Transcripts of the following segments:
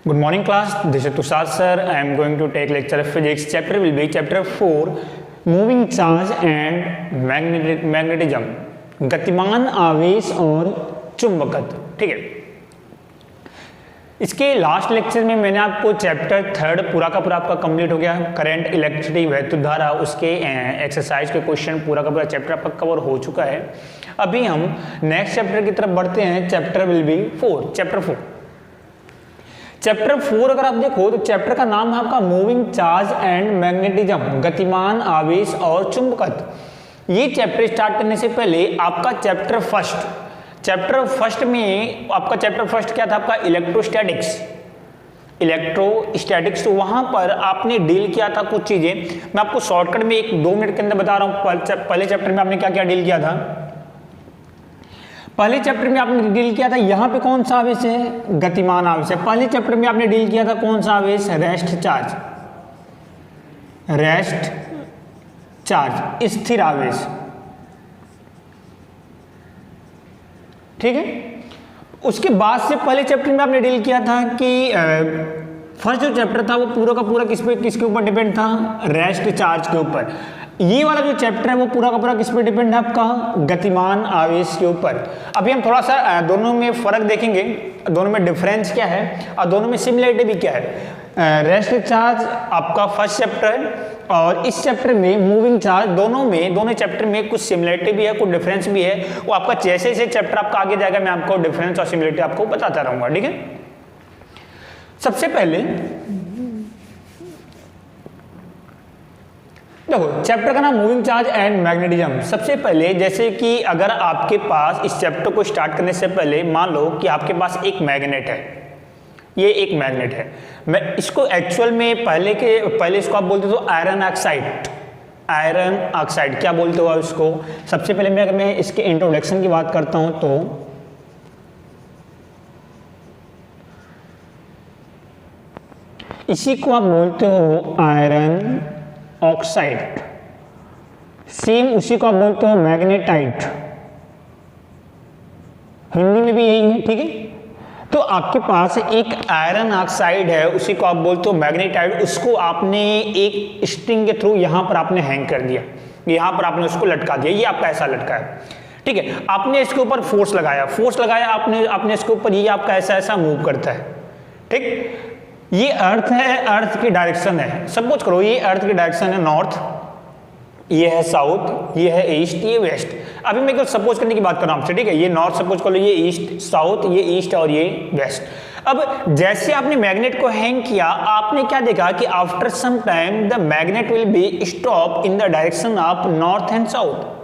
Good morning class, this is Tushar sir. I am going to take lecture of physics. Chapter will be chapter 4, moving charge and magnetism, गतिमान आवेश और चुंबकत्व। ठीक है, इसके last lecture में मैंने आपको चैप्टर 3 पूरा का पूरा आपका कंप्लीट हो गया। करंट, इलेक्ट्रिसिटी, वैद्युत धारा, उसके एक्सरसाइज के क्वेश्चन पूरा का पूरा चैप्टर आपका कवर हो चुका है। अभी हम नेक्स्ट चैप्टर की तरफ बढ़ते हैं। Chapter will be 4, chapter 4। Chapter 4 अगर आप देखो तो चैप्टर का नाम है आपका मूविंग चार्ज एंड मैग्नेटिज्म, गतिमान आवेश और चुंबकत्व। ये चैप्टर स्टार्ट करने से पहले आपका चैप्टर फर्स्ट में आपका चैप्टर फर्स्ट क्या था? आपका इलेक्ट्रोस्टैटिक्स। तो वहां पर आपने डील किया था कुछ चीजें, मैं आपको शॉर्टकट में 1-2 मिनट के अंदर बता रहा हूं। पहले चैप्टर में आपने क्या क्या डील किया था? पहले चैप्टर में आपने डील किया था यहाँ पे कौन सा आवेश है? गतिमान आवेश है। पहले चैप्टर में आपने डील किया था कौन सा आवेश? रेस्ट चार्ज, स्थिर आवेश। ठीक है, उसके बाद से पहले चैप्टर में आपने डील किया था कि फर्स्ट जो चैप्टर था वो पूरा का पूरा किसके ऊपर डिपेंड था? रेस्ट चार्ज के ऊपर। ये वाला जो चैप्टर है वो पूरा का पूरा किस पे डिपेंड है? आपका गतिमान आवेश के ऊपर। अभी हम थोड़ा सा दोनों में फर्क देखेंगे, दोनों में डिफरेंस क्या है और दोनों में सिमिलरिटी भी क्या है। रेस्ट चार्ज आपका फर्स्ट चैप्टर है और इस चैप्टर में मूविंग चार्ज, दोनों चैप्टर में कुछ सिमिलरिटी भी है, कुछ डिफरेंस भी है। वो आपका जैसे जैसे चैप्टर आपका आगे जाएगा मैं आपको डिफरेंस और सिमिलरिटी आपको बताता रहूंगा। ठीक है, सबसे पहले देखो चैप्टर का नाम मूविंग चार्ज एंड मैग्नेटिज्म। सबसे पहले जैसे कि अगर आपके पास इस चैप्टर को स्टार्ट करने से पहले मान लो कि आपके पास एक मैग्नेट है, ये एक मैग्नेट है। मैं इसको एक्चुअल में पहले इसको आप बोलते हो आयरन ऑक्साइड क्या बोलते हो आप इसको? सबसे पहले मैं इसके इंट्रोडक्शन की बात करता हूं तो इसी को आप बोलते हो आयरन ऑक्साइड। सेम उसी को आप बोलते हो मैग्नेटाइट, हिंदी में भी यही है। ठीक है, तो आपके पास एक आयरन ऑक्साइड है, उसी को आप बोलते हो मैग्नेटाइट। उसको आपने एक स्ट्रिंग के थ्रू यहां पर आपने हैंग कर दिया, यहां पर आपने उसको लटका दिया, ये आपका ऐसा लटका है। ठीक है, आपने इसके ऊपर फोर्स लगाया आपने इसके ऊपर, ये आपका ऐसा मूव करता है। ठीक, ये अर्थ है, अर्थ की डायरेक्शन है। सपोज करो ये अर्थ की डायरेक्शन है नॉर्थ, ये है साउथ, ये है ईस्ट, ये वेस्ट। अभी मैं कुछ सपोज करने की बात कर रहा हूं आपसे। ठीक है, ये नॉर्थ सपोज कर लो, ये ईस्ट, साउथ, ये ईस्ट और ये वेस्ट। अब जैसे आपने मैग्नेट को हैंग किया, आपने क्या देखा कि after some time the magnet will be stop in the direction of north and south.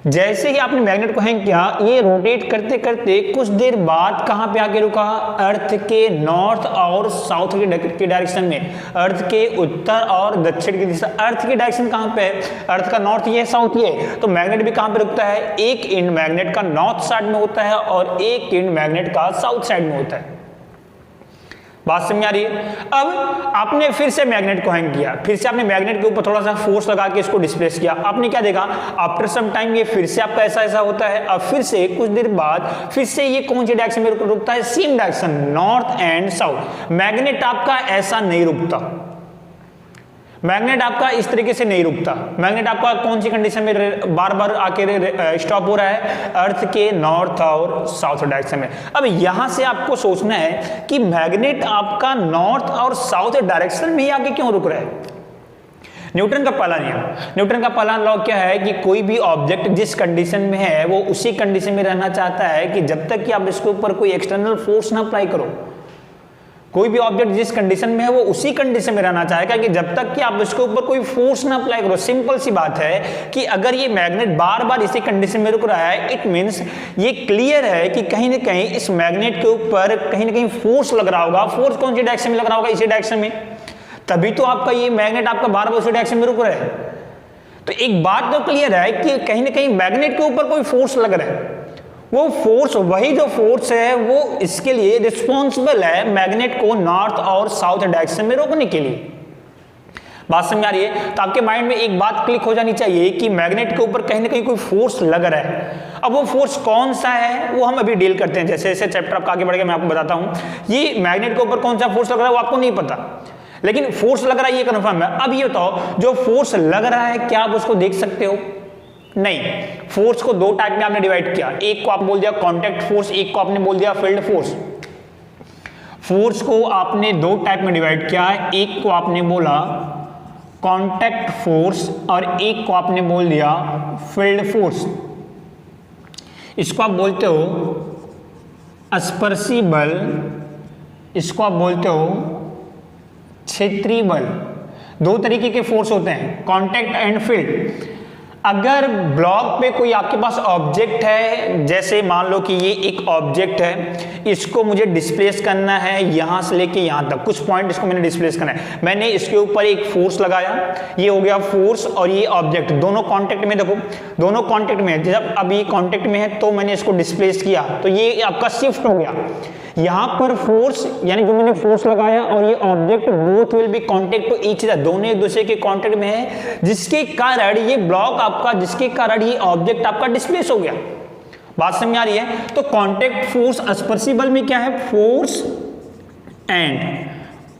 जैसे ही आपने मैग्नेट को हैंग किया, ये रोटेट करते करते कुछ देर बाद कहां पे आके रुका? अर्थ के नॉर्थ और साउथ की डायरेक्शन में, अर्थ के उत्तर और दक्षिण की दिशा। अर्थ की डायरेक्शन कहां पे है? अर्थ का नॉर्थ ये, साउथ ये, तो मैग्नेट भी कहां पे रुकता है? एक एंड मैग्नेट का नॉर्थ साइड में होता है और एक एंड मैग्नेट का साउथ साइड में होता है। बात समझ आ रही है? अब आपने फिर से मैग्नेट को हैंग किया, फिर से आपने मैग्नेट के ऊपर थोड़ा सा फोर्स लगा के इसको डिस्प्लेस किया। आपने क्या देखा? आफ्टर सम टाइम ये फिर से आपका ऐसा होता है। अब फिर से कुछ देर बाद फिर से ये कौन सी डायरेक्शन में रुकता है? Same direction, north and south. Magnet आपका ऐसा नहीं रुकता, मैग्नेट आपका इस तरीके से नहीं रुकता। मैग्नेट आपका कौन सी कंडीशन में बार बार आके स्टॉप हो रहा है? अर्थ के नॉर्थ और साउथ डायरेक्शन में। अब यहां से आपको सोचना है कि मैग्नेट आपका नॉर्थ और साउथ डायरेक्शन में ही आके क्यों रुक रहा है? न्यूटन का पहला नियम, न्यूटन का पहला लॉ क्या है कि कोई भी ऑब्जेक्ट जिस कंडीशन में है वो उसी कंडीशन में रहना चाहता है कि जब तक कि आप इसके ऊपर कोई एक्सटर्नल फोर्स ना अप्लाई करो। कोई भी ऑब्जेक्ट जिस कंडीशन में है वो उसी कंडीशन में रहना चाहेगा कि जब तक कि आप इसके ऊपर कोई फोर्स ना अप्लाई करो। सिंपल सी बात है कि अगर ये मैग्नेट बार बार इसी कंडीशन में रुक रहा है, इट मींस ये क्लियर है कि कहीं ना कहीं इस मैग्नेट के ऊपर कहीं ना कहीं फोर्स लग रहा होगा। फोर्स कौन सी डायरेक्शन में लग रहा होगा? इसी डायरेक्शन में, तभी तो आपका ये मैग्नेट आपका बार बार उसी डायरेक्शन में रुक रहा है। तो एक बात तो क्लियर है कि कहीं ना कहीं मैग्नेट के ऊपर कोई फोर्स लग रहा है। वो फोर्स, वही जो फोर्स है वो इसके लिए रिस्पॉन्सिबल है मैग्नेट को नॉर्थ और साउथ डायरेक्शन में रोकने के लिए। बात समझ आ रही है? तो आपके माइंड में एक बात क्लिक हो जानी चाहिए कि मैग्नेट के ऊपर कहीं ना कहीं कोई फोर्स लग रहा है। अब वो फोर्स कौन सा है वो हम अभी डील करते हैं, जैसे जैसे चैप्टर आपका आगे बढ़ेगा मैं आपको बताता हूं। ये मैग्नेट के ऊपर कौन सा फोर्स लग रहा है वो आपको नहीं पता, लेकिन फोर्स लग रहा है ये कन्फर्म है। अब ये बताओ जो फोर्स लग रहा है क्या आप उसको देख सकते हो? नहीं। फोर्स को दो टाइप में आपने डिवाइड किया, एक को आप बोल दिया कांटेक्ट फोर्स, एक को आपने बोल दिया फील्ड फोर्स। फोर्स को आपने दो टाइप में डिवाइड किया है, एक को आपने बोला कांटेक्ट फोर्स और एक को आपने बोल दिया फील्ड फोर्स। इसको आप बोलते हो स्पर्शी बल, इसको आप बोलते हो क्षेत्रीय बल। दो तरीके के फोर्स होते हैं, कांटेक्ट एंड फील्ड। अगर ब्लॉक पे कोई आपके पास ऑब्जेक्ट है, जैसे मान लो कि ये एक ऑब्जेक्ट है, इसको मुझे डिस्प्लेस करना है यहां से लेके यहां तक, कुछ पॉइंट इसको मैंने डिस्प्लेस करना है, मैंने इसके ऊपर एक फोर्स लगाया, ये हो गया फोर्स और ये ऑब्जेक्ट दोनों कांटेक्ट में, देखो दोनों कांटेक्ट में है। जब अब ये कांटेक्ट में है तो मैंने इसको डिस्प्लेस किया तो ये आपका शिफ्ट हो गया। यहां पर फोर्स यानी जो मैंने फोर्स लगाया और ये object both will be contact to each other, दोनों एक दूसरे के कांटेक्ट में है, जिसके कारण ये ब्लॉक आपका, जिसके कारण ये ऑब्जेक्ट आपका डिस्प्लेस हो गया। बात समझ आ रही है? तो कांटेक्ट फोर्स स्पर्शी बल में क्या है? फोर्स एंड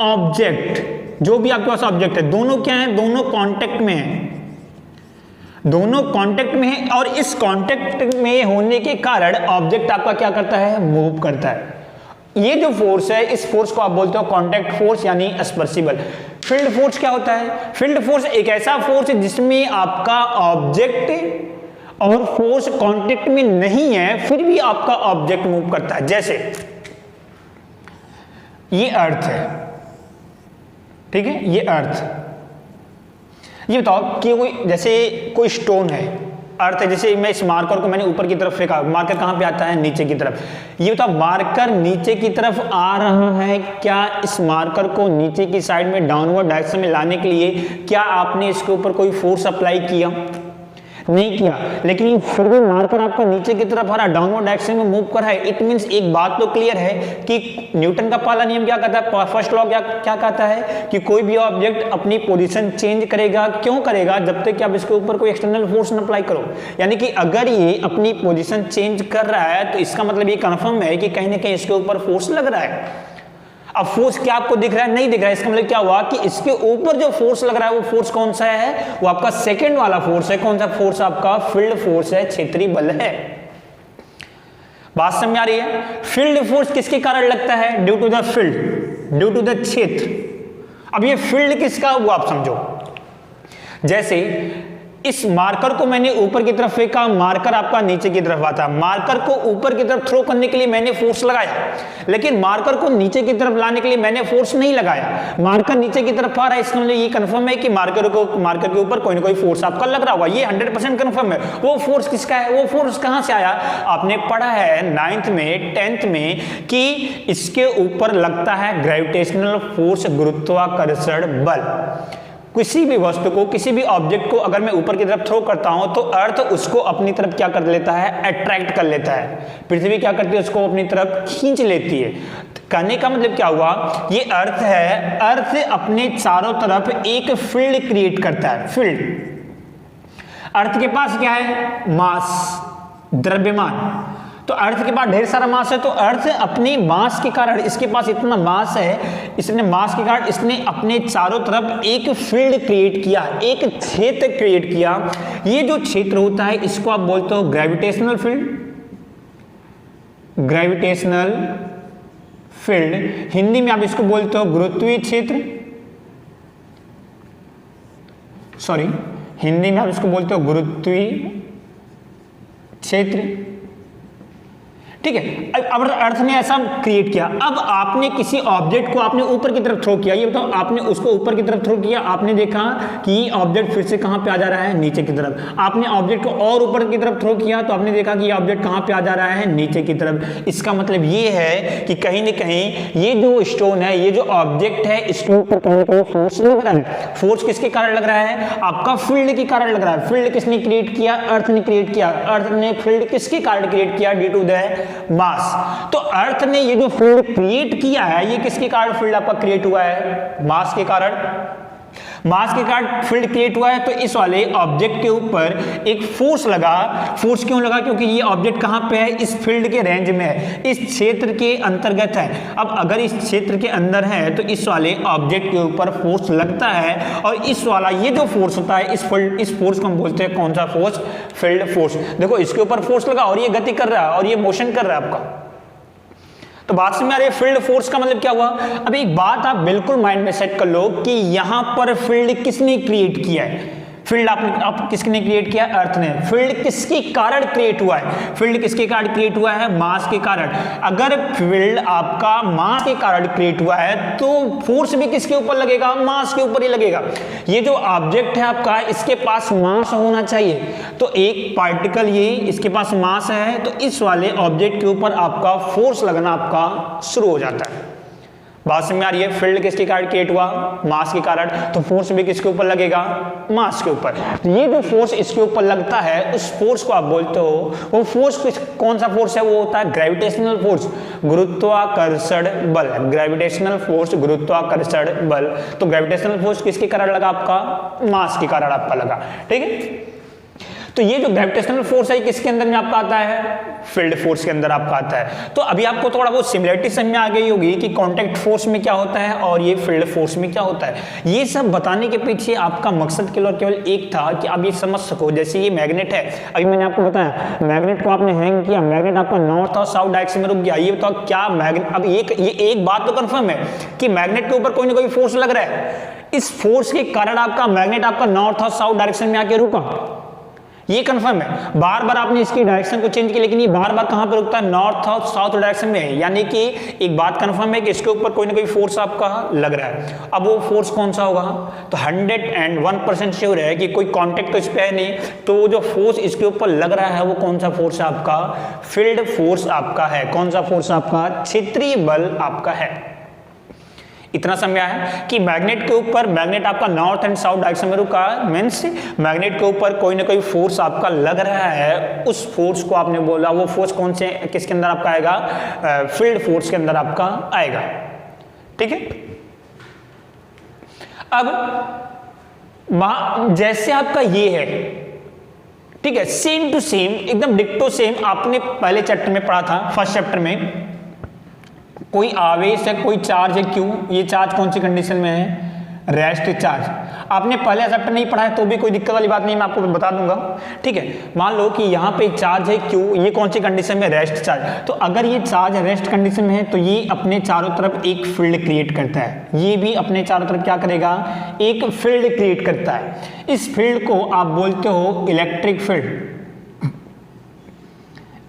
ऑब्जेक्ट, जो भी आपके पास ऑब्जेक्ट है दोनों क्या है? दोनों कांटेक्ट में है, दोनों कांटेक्ट में है और इस कांटेक्ट में होने के कारण ऑब्जेक्ट आपका क्या करता है? मूव करता है। ये जो फोर्स है इस फोर्स को आप बोलते हो कांटेक्ट फोर्स यानी स्पर्शी बल। फील्ड फोर्स क्या होता है? फील्ड फोर्स एक ऐसा फोर्स है जिसमें आपका ऑब्जेक्ट और फोर्स कांटेक्ट में नहीं है फिर भी आपका ऑब्जेक्ट मूव करता है। जैसे ये अर्थ है, ठीक है, ये अर्थ। ये बताओ कि कोई जैसे कोई स्टोन है, अर्थ है, जैसे मैं इस मार्कर को मैंने ऊपर की तरफ फेंका, मार्कर कहां पे आता है? नीचे की तरफ। ये बताओ मार्कर नीचे की तरफ आ रहा है, क्या इस मार्कर को नीचे की साइड में डाउनवर्ड डायरेक्शन में लाने के लिए क्या आपने इसके ऊपर कोई फोर्स अप्लाई किया? नहीं किया, लेकिन फिर भी मार्कर आपका नीचे की तरफ आ रहा है, डाउनवर्ड डायरेक्शन में मूव कर रहा है। इट मींस एक बात तो क्लियर है कि न्यूटन का पहला नियम क्या कहता है? फर्स्ट लॉ क्या कहता है कि कोई भी ऑब्जेक्ट अपनी पोजीशन चेंज करेगा, क्यों करेगा? जब तक कि आप इसके ऊपर कोई एक्सटर्नल फोर्स न अप्लाई करो। यानी कि अगर ये अपनी पोजीशन चेंज कर रहा है तो इसका मतलब ये कंफर्म है कि कहीं ना कहीं इसके ऊपर फोर्स लग रहा है। अब फोर्स क्या आपको दिख रहा है? नहीं दिख रहा है। इसका मतलब क्या हुआ कि इसके ऊपर जो फोर्स लग रहा है वो फोर्स कौन सा है? वो आपका सेकंड वाला फोर्स है। कौन सा फोर्स? आपका फील्ड फोर्स है, क्षेत्रीय बल है। बात समझ आ रही है? फील्ड फोर्स किसके कारण लगता है? Due to the field, due to the क्षेत्र। अब ये फील्ड किसका वो आप समझो, जैसे इस मार्कर को मैंने ऊपर की तरफ फेंका, मार्कर आपका नीचे की तरफ आता, मार्कर को ऊपर की तरफ थ्रो करने के लिए मैंने फोर्स लगाया, लेकिन मार्कर को नीचे की तरफ लाने के लिए मैंने फोर्स नहीं लगाया। मार्कर नीचे की तरफ आ रहा है, इसका मतलब ये कंफर्म है कि मार्कर के ऊपर कोई ना कोई फोर्स आपका लग रहा होगा। ये 100% कंफर्म है। वो फोर्स किसका है? वो फोर्स कहां से आया? आपने पढ़ा है 9th में 10th में कि इसके ऊपर लगता है ग्रेविटेशनल फोर्स, गुरुत्वाकर्षण बल। किसी भी वस्तु को, किसी भी ऑब्जेक्ट को अगर मैं ऊपर की तरफ थ्रो करता हूं तो अर्थ उसको अपनी तरफ क्या कर लेता है? अट्रैक्ट कर लेता है। पृथ्वी क्या करती है? उसको अपनी तरफ खींच लेती है। कहने का मतलब क्या हुआ? ये अर्थ है, अर्थ अपने चारों तरफ एक फील्ड क्रिएट करता है। फील्ड, अर्थ के पास क्या है? मास, द्रव्यमान। तो अर्थ के पास ढेर सारा मास है, तो अर्थ अपने मास के कारण, इसके पास इतना मास है, इसने मास के कारण इसने अपने चारों तरफ एक फील्ड क्रिएट किया, एक क्षेत्र क्रिएट किया। ये जो क्षेत्र होता है इसको आप बोलते हो gravitational field. Gravitational field Hindi में आप इसको बोलते हो गुरुत्वीय क्षेत्र। सॉरी, हिंदी में आप इसको बोलते हो गुरुत्वीय क्षेत्र। ठीक है। अब अर्थ ने ऐसा क्रिएट किया। अब आपने किसी ऑब्जेक्ट को आपने ऊपर की तरफ थ्रो किया, ये बताओ आपने उसको ऊपर की तरफ थ्रो किया, आपने देखा कि ऑब्जेक्ट फिर से कहां पे आ जा रहा है? नीचे की तरफ। आपने ऑब्जेक्ट को और ऊपर की तरफ थ्रो किया तो आपने देखा कि ये ऑब्जेक्ट कहां पे आ जा रहा है? नीचे की तरफ। इसका मतलब ये है कि कहीं ना कहीं ये जो स्टोन है, ये जो ऑब्जेक्ट है, इसके ऊपर कहीं ना कहीं फोर्स लग रहा है। फोर्स किसके कारण लग रहा है? आपका फील्ड के कारण लग रहा है। फील्ड किसने क्रिएट किया? अर्थ ने क्रिएट किया। अर्थ ने फील्ड किसके कारण क्रिएट किया? Due to the mass. तो अर्थ ने ये जो फील्ड क्रिएट किया है, ये किसके कारण फील्ड आपका क्रिएट हुआ है? मास के कारण। मास के कारण फील्ड क्रिएट हुआ है, तो इस वाले ऑब्जेक्ट के ऊपर एक फोर्स लगा। फोर्स क्यों लगा? क्योंकि ये ऑब्जेक्ट कहां पे है? इस फील्ड के रेंज में है, इस क्षेत्र के अंतर्गत है। अब अगर इस क्षेत्र के अंदर है तो इस वाले ऑब्जेक्ट के ऊपर फोर्स लगता है, और इस वाला ये जो फोर्स होता है, इस फोर्स को हम बोलते हैं कौन सा फोर्स? Field force. देखो इसके ऊपर फोर्स लगा और ये गति कर रहा है और ये मोशन कर रहा है आपका। तो बात समझ में आ रही है? फील्ड फोर्स का मतलब क्या हुआ? अब एक बात आप बिल्कुल माइंड में सेट कर लो कि यहां पर फील्ड किसने क्रिएट किया है? फील्ड आप किसने क्रिएट किया? अर्थ ने। फील्ड किसके कारण क्रिएट हुआ है? फील्ड किसके कारण क्रिएट हुआ है? मास के कारण। अगर फील्ड आपका मास के कारण क्रिएट हुआ है तो फोर्स भी किसके ऊपर लगेगा? मास के ऊपर ही लगेगा। ये जो ऑब्जेक्ट है आपका, इसके पास मास होना चाहिए, तो एक पार्टिकल ये इसके पास मास है, तो इस वाले ऑब्जेक्ट के ऊपर आपका फोर्स लगना आपका शुरू हो जाता है। बात समझ में आ रही है? फील्ड किसके कारण क्रिएट हुआ? मास के कारण, तो फोर्स भी किसके ऊपर लगेगा? मास के ऊपर। तो ये जो फोर्स इसके ऊपर लगता है, उस फोर्स को आप बोलते हो, वो फोर्स कौन सा फोर्स है? वो होता है ग्रेविटेशनल फोर्स, गुरुत्वाकर्षण बल। ग्रेविटेशनल फोर्स, गुरुत्वाकर्षण बल। तो ग्रेविटेशनल फोर्स किसके कारण लगा? आपका मास के कारण आपका लगा। ठीक है, तो ये जो ग्रेविटेशनल फोर्स है किसके अंदर में आपका आता है? फील्ड फोर्स के अंदर आपका आता है। तो अभी आपको थोड़ा बहुत सिमिलरिटी समझ में आ गई होगी कि कांटेक्ट फोर्स में क्या होता है और ये फील्ड फोर्स में क्या होता है। ये सब बताने के पीछे आपका मकसद केवल एक था कि आप ये समझ सको। जैसे ये मैग्नेट है, अभी मैंने आपको बताया, मैग्नेट को आपने हैंग किया, मैग्नेट आपका नॉर्थ और साउथ डायरेक्शन में रुक गया। ये बताओ क्या मैग्नेट, अब ये एक बात तो कंफर्म है कि मैग्नेट के ऊपर कोई ना कोई फोर्स लग रहा है। इस फोर्स के कारण आपका मैग्नेट आपका नॉर्थ और साउथ डायरेक्शन में आके रुका, ये कंफर्म है। बार बार आपने इसकी डायरेक्शन को चेंज किया, लेकिन ये बार बार कहां पर रुकता है? नॉर्थ और साउथ डायरेक्शन में। यानी कि एक बात कंफर्म है कि इसके ऊपर कोई ना कोई फोर्स आपका लग रहा है। अब वो फोर्स कौन सा होगा? तो 101% श्योर है कि कोई कांटेक्ट तो इस पे है नहीं, तो जो फोर्स इसके ऊपर लग रहा है वो कौन सा फोर्स है? आपका फील्ड फोर्स आपका है। कौन सा फोर्स आपका? क्षेत्रीय बल आपका है। इतना समझा है कि मैग्नेट के ऊपर, मैग्नेट आपका नॉर्थ एंड साउथ डायरेक्शन में रुका, मींस मैग्नेट के ऊपर कोई ना कोई फोर्स आपका लग रहा है। उस फोर्स को आपने बोला, वो फोर्स कौन से किसके अंदर आपका आएगा? फील्ड फोर्स के अंदर आपका आएगा। ठीक है, अब जैसे आपका ये है, ठीक है, सेम टू सेम, एकदम डिक्टो सेम आपने पहले चैप्टर में पढ़ा था, फर्स्ट चैप्टर में। कोई आवेश है, कोई चार्ज है, क्यों? ये चार्ज कौन सी कंडीशन में है? Rest charge. आपने पहले चैप्टर नहीं पढ़ा है तो भी कोई दिक्कत वाली बात नहीं, मैं आपको बता दूंगा। ठीक है, मान लो कि यहाँ पे चार्ज है, क्यों? ये कौन सी कंडीशन में? Rest charge. तो अगर ये चार्ज रेस्ट कंडीशन में है तो ये अपने चारों तरफ एक फील्ड क्रिएट करता है। ये भी अपने चारों तरफ क्या करेगा? एक फील्ड क्रिएट करता है। इस फील्ड को आप बोलते हो इलेक्ट्रिक फील्ड।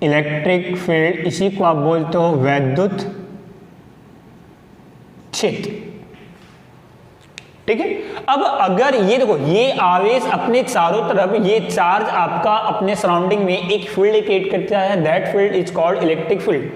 इलेक्ट्रिक फील्ड, इसी को आप बोलते हो वैद्युत क्षेत्र। ठीक है, अब अगर ये देखो, ये आवेश अपने चारों तरफ, ये चार्ज आपका अपने सराउंडिंग में एक फील्ड क्रिएट करता है, that field is called electric field.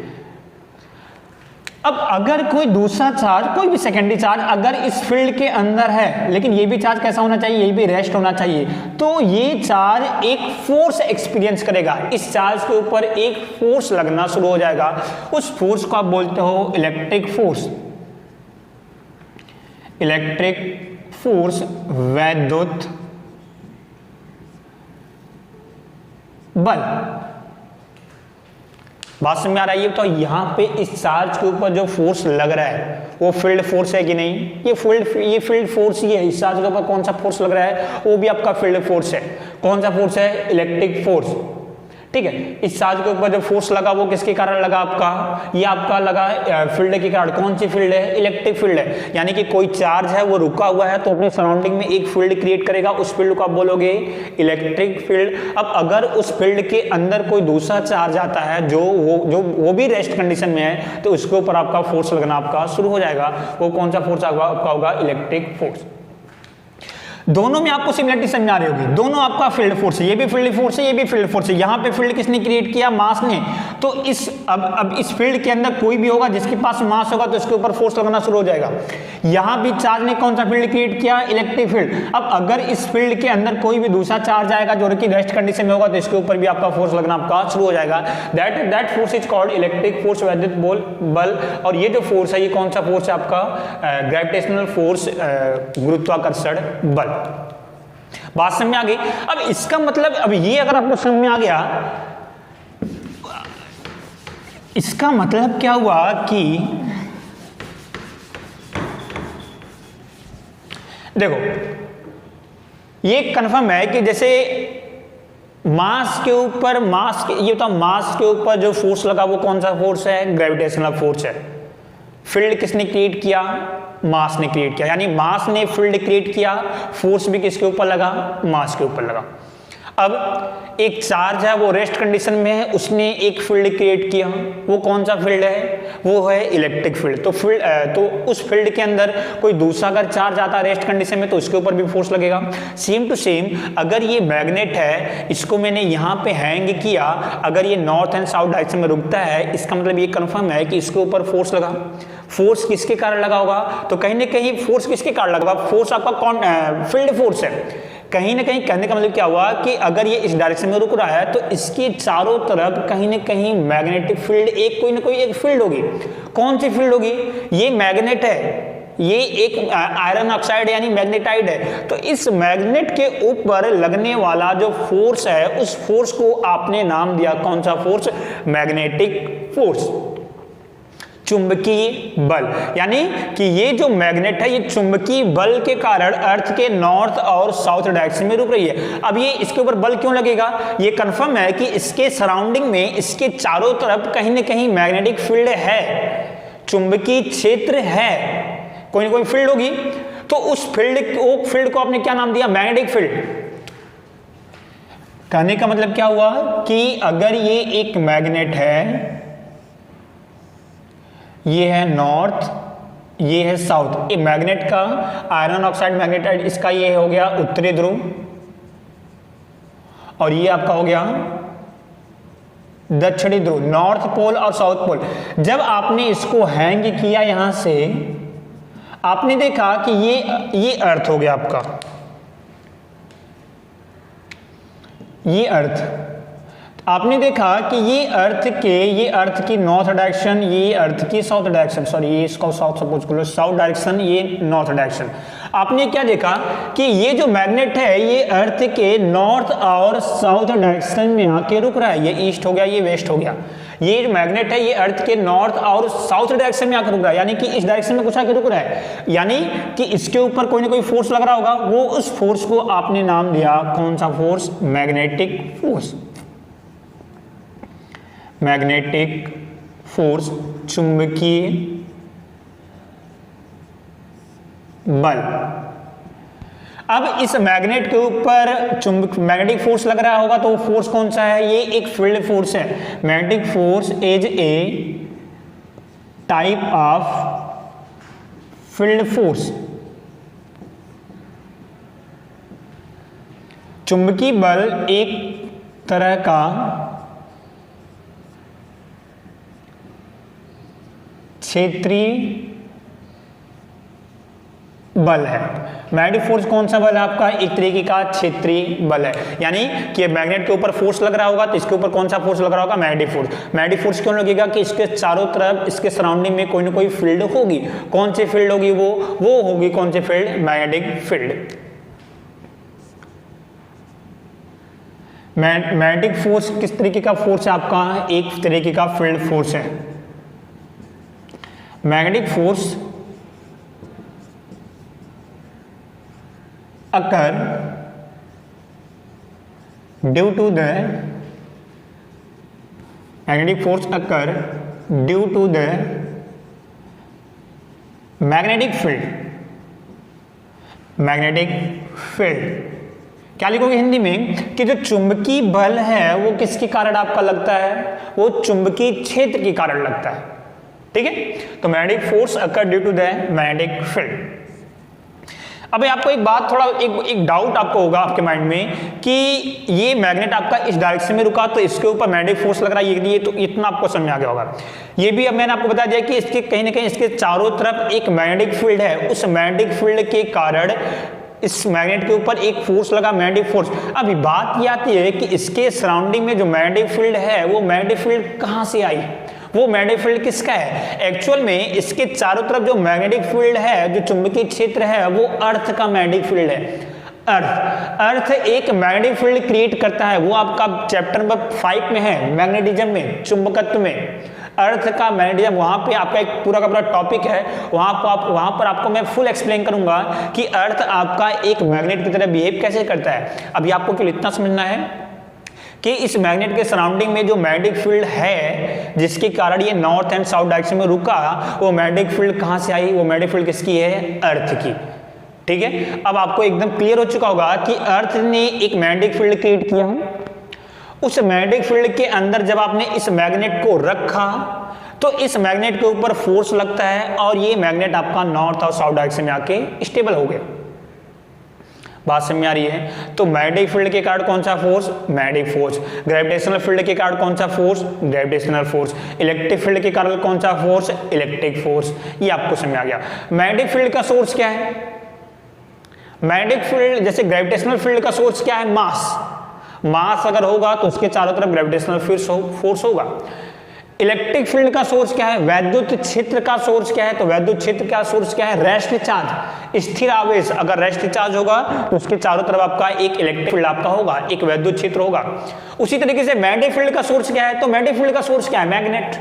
अब अगर कोई दूसरा चार्ज, कोई भी सेकेंडरी चार्ज अगर इस फील्ड के अंदर है, लेकिन ये भी चार्ज कैसा होना चाहिए? ये भी रेस्ट होना चाहिए, तो ये चार्ज एक फोर्स एक्सपीरियंस करेगा। इस चार्ज के ऊपर एक फोर्स लगना शुरू हो जाएगा। उस फोर्स को आप बोलते हो इलेक्ट्रिक फोर्स। इलेक्ट्रिक फोर्स, वैद्युत बल। बात समझ में आ रही है? तो यहां पे इस चार्ज के ऊपर जो फोर्स लग रहा है वो फील्ड फोर्स है कि नहीं? ये फील्ड फोर्स ही है। इस चार्ज के ऊपर कौन सा फोर्स लग रहा है? वो भी आपका फील्ड फोर्स है। कौन सा फोर्स है? Electric force. ठीक है, इस चार्ज के ऊपर जो फोर्स लगा वो किसके कारण लगा? आपका ये आपका लगा फील्ड के कारण। कौन सी फील्ड है? इलेक्ट्रिक फील्ड है। यानी कि कोई चार्ज है वो रुका हुआ है तो अपने सराउंडिंग में एक फील्ड क्रिएट करेगा, उस फील्ड को आप बोलोगे इलेक्ट्रिक फील्ड। अब अगर उस फील्ड के अंदर कोई दूसरा चार्ज आता है जो वो भी रेस्ट कंडीशन में है, तो उसके ऊपर आपका फोर्स लगना आपका शुरू हो जाएगा। वो कौन सा फोर्स आपका होगा? Electric force. दोनों में आपको सिमिलरिटी समझ आ रही होगी। दोनों आपका फील्ड फोर्स है, ये भी फील्ड फोर्स है, ये भी फील्ड फोर्स है। यहां पे फील्ड किसने क्रिएट किया? मास ने। तो इस अब इस फील्ड के अंदर कोई भी होगा जिसके पास मास होगा तो इसके ऊपर फोर्स लगना शुरू हो जाएगा। यहां भी चार्ज ने कौन सा फील्ड क्रिएट किया, इलेक्ट्रिक फील्ड। अब अगर इस फील्ड के अंदर कोई भी दूसरा चार्ज आएगा जो कि रेस्ट कंडीशन में होगा तो इसके ऊपर भी आपका फोर्स लगना आपका शुरू हो जाएगा। That force is called electric force, वैद्युत बल। और ये जो फोर्स है ये कौन सा फोर्स है आपका, ग्रेविटेशनल फोर्स, गुरुत्वाकर्षण बल। बात समझ में आ गई। अब इसका मतलब, अब ये अगर आपको समझ में आ गया, इसका मतलब क्या हुआ कि देखो ये कंफर्म है कि जैसे मास के ऊपर ये तो मास के ऊपर जो फोर्स लगा वो कौन सा फोर्स है, ग्रेविटेशनल फोर्स है। फील्ड किसने क्रिएट किया, मास ने क्रिएट किया, यानी मास ने फील्ड क्रिएट किया, फोर्स भी किसके ऊपर लगा, मास के ऊपर लगा। अब एक चार्ज है वो रेस्ट कंडीशन में है, उसने एक फील्ड क्रिएट किया, वो कौन सा फील्ड है, वो है इलेक्ट्रिक फील्ड। तो उस फील्ड के अंदर कोई दूसरा अगर चार्ज आता है रेस्ट कंडीशन में तो उसके ऊपर भी फोर्स लगेगा। सेम टू सेम अगर ये मैग्नेट है, इसको मैंने यहाँ पे हैंग किया, अगर ये नॉर्थ एंड साउथ डायरेक्शन में रुकता है, इसका मतलब ये कंफर्म है कि इसके ऊपर फोर्स लगा। फोर्स किसके कारण लगा होगा, तो कहीं ना कहीं फोर्स किसके कारण लगा, फोर्स आपका फील्ड फोर्स है। कहीं ना कहीं कहने का मतलब क्या हुआ कि अगर ये इस डायरेक्शन में रुक रहा है तो इसके चारों तरफ कहीं ना कहीं मैग्नेटिक फील्ड, कोई ना कोई एक फील्ड होगी। कौन सी फील्ड होगी, ये मैग्नेट है, ये एक आयरन ऑक्साइड यानी मैग्नेटाइड है। तो इस मैग्नेट के ऊपर लगने वाला जो फोर्स है उस फोर्स को आपने नाम दिया कौन सा फोर्स, मैग्नेटिक फोर्स, चुंबकीय बल। यानी कि ये जो मैग्नेट है ये चुंबकीय बल के कारण अर्थ के नॉर्थ और साउथ डायरेक्शन में रुक रही है। अब ये इसके ऊपर बल क्यों लगेगा, ये कंफर्म है कि इसके सराउंडिंग में, इसके चारों तरफ कहीं ना कहीं मैग्नेटिक फील्ड है, चुंबकीय क्षेत्र है, कोई ना कोई फील्ड होगी। तो उस फील्ड को आपने क्या नाम दिया, मैग्नेटिक फील्ड। कहने का मतलब क्या हुआ कि अगर ये एक मैग्नेट है, ये है नॉर्थ, ये है साउथ, ये मैग्नेट का आयरन ऑक्साइड मैग्नेटाइड, इसका ये हो गया उत्तरी ध्रुव और ये आपका हो गया दक्षिणी ध्रुव, नॉर्थ पोल और साउथ पोल। जब आपने इसको हैंग किया यहां से, आपने देखा कि ये अर्थ हो गया आपका, ये अर्थ, आपने देखा कि ये अर्थ की नॉर्थ डायरेक्शन, ये अर्थ की साउथ डायरेक्शन, सॉरी ये इसको साउथ सपोज करो, साउथ डायरेक्शन, ये नॉर्थ डायरेक्शन। आपने क्या देखा कि ये जो मैग्नेट है ये अर्थ के नॉर्थ और साउथ डायरेक्शन में आके रुक रहा है, ये ईस्ट हो गया, ये वेस्ट हो गया। ये जो मैग्नेट है ये अर्थ के नॉर्थ और साउथ डायरेक्शन में आकर रुक रहा है, यानी कि इस डायरेक्शन में कुछ आके रुक रहा है, यानी कि इसके ऊपर कोई ना कोई फोर्स लग रहा होगा। वो उस फोर्स को आपने नाम दिया कौन सा force, magnetic force. Magnetic force, चुंबकीय बल। अब इस मैग्नेट के ऊपर मैग्नेटिक फोर्स लग रहा होगा तो वो फोर्स कौन सा है, ये एक फील्ड फोर्स है। Magnetic force is a type of field force. चुंबकीय बल एक तरह का क्षेत्रीय बल है। मैग्नेटिक फोर्स कौन सा बल है आपका, एक तरीके का क्षेत्रीय बल है। यानी कि मैग्नेट के ऊपर फोर्स लग रहा होगा तो इसके ऊपर कौन सा फोर्स लग रहा होगा, मैग्नेटिक फोर्स। मैग्नेटिक फोर्स क्यों लगेगा कि इसके चारों तरफ, इसके सराउंडिंग में कोई ना कोई फील्ड होगी। कौन सी फील्ड होगी, वो होगी कौन सी field, magnetic field. Magnetic force किस तरीके का फोर्स है आपका, एक तरीके का फील्ड फोर्स है। Magnetic force occur due to the magnetic force occur due to the magnetic field। Magnetic field क्या लिखोगे हिंदी में कि जो चुंबकीय बल है वो किसके कारण आपका लगता है, वो चुंबकीय क्षेत्र के कारण लगता है। ठीक है, तो magnetic force occur due to the magnetic field. अभी आपको एक बात, थोड़ा एक डाउट आपको होगा आपके माइंड में कि ये मैग्नेट आपका इस डायरेक्शन में रुका तो इसके ऊपर मैग्नेटिक फोर्स लग रहा है, ये तो इतना आपको समझ आ गया होगा। ये भी अब मैंने आपको बता दिया कि इसके कहीं ना कहीं इसके चारों तरफ एक मैग्नेटिक फील्ड है, उस मैग्नेटिक फील्ड के कारण इस मैग्नेट के ऊपर एक फोर्स लगा, मैग्नेटिक फोर्स। अभी बात ये आती है कि इसके सराउंडिंग में जो मैग्नेटिक फील्ड है वो मैग्नेटिक फील्ड कहां से आई, वो मैग्नेटिक फील्ड किसका है? एक्चुअल में इसके चारों तरफ जो मैग्नेटिक फील्ड है, जो चुंबकीय क्षेत्र है, वो अर्थ का मैग्नेटिक फील्ड है। अर्थ एक मैग्नेटिक फील्ड क्रिएट करता है, वो आपका चैप्टर नंबर 5 में है, मैग्नेटिज्म में, चुंबकत्व में अर्थ का मैग्नेटिज्म। वहां पे आपका एक पूरा का पूरा टॉपिक है, वहां पर आपको मैं फुल एक्सप्लेन करूंगा कि अर्थ आपका एक मैग्नेट की तरह बिहेव कैसे करता है। अभी आपको केवल इतना समझना है कि इस मैग्नेट के सराउंडिंग में जो मैग्नेटिक फील्ड है, जिसके कारण ये नॉर्थ एंड साउथ डायरेक्शन में रुका, वो मैग्नेटिक फील्ड कहां से आई? वो मैग्नेटिक फील्ड किसकी है? अर्थ की। ठीक है, अब आपको एकदम क्लियर हो चुका होगा कि अर्थ ने एक मैग्नेटिक फील्ड क्रिएट किया है। उस मैग्नेटिक फील्ड के अंदर जब आपने इस मैग्नेट को रखा तो इस मैग्नेट के ऊपर फोर्स लगता है और ये मैग्नेट आपका नॉर्थ और साउथ डायरेक्शन में आके स्टेबल हो गया। बात समझ में आ रही है? तो मैग्नेटिक फील्ड के कारण कौन सा force? Magnetic force. Gravitational field के कारण कौन सा force? Gravitational force. Electric field के कारण कौन सा फोर्स? Electric force. ये आपको समझ में आ गया। मैग्नेटिक फील्ड का सोर्स क्या है? मैग्नेटिक फील्ड जैसे ग्रेविटेशनल फील्ड का सोर्स क्या है? मास अगर होगा तो उसके चारों तरफ ग्रेविटेशनल फोर्स होगा। इलेक्ट्रिक फील्ड का सोर्स क्या है? वैद्युत क्षेत्र का सोर्स क्या है? तो वैद्युत क्षेत्र का सोर्स क्या है? रेस्ट चार्ज, स्थिर आवेश। अगर रेस्ट चार्ज होगा तो उसके चारों तरफ आपका एक इलेक्ट्रिक फील्ड आपका होगा, एक वैद्युत क्षेत्र होगा। उसी तरीके से मैग्नेटिक फील्ड का सोर्स क्या है? तो मैग्नेटिक फील्ड का सोर्स क्या है? मैग्नेट।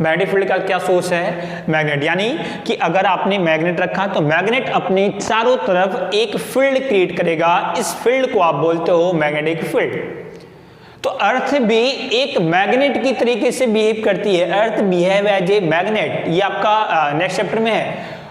मैग्नेटिक फील्ड का क्या सोर्स है? मैग्नेट। यानी कि अगर आपने मैग्नेट रखा तो मैग्नेट अपने चारों तरफ एक फील्ड क्रिएट करेगा, इस फील्ड को आप बोलते हो मैग्नेटिक फील्ड। तो अर्थ भी एक मैग्नेट की तरीके से बिहेव करती है। अर्थ बिहेव एज ए मैग्नेट, ये आपका नेक्स्ट चैप्टर में है।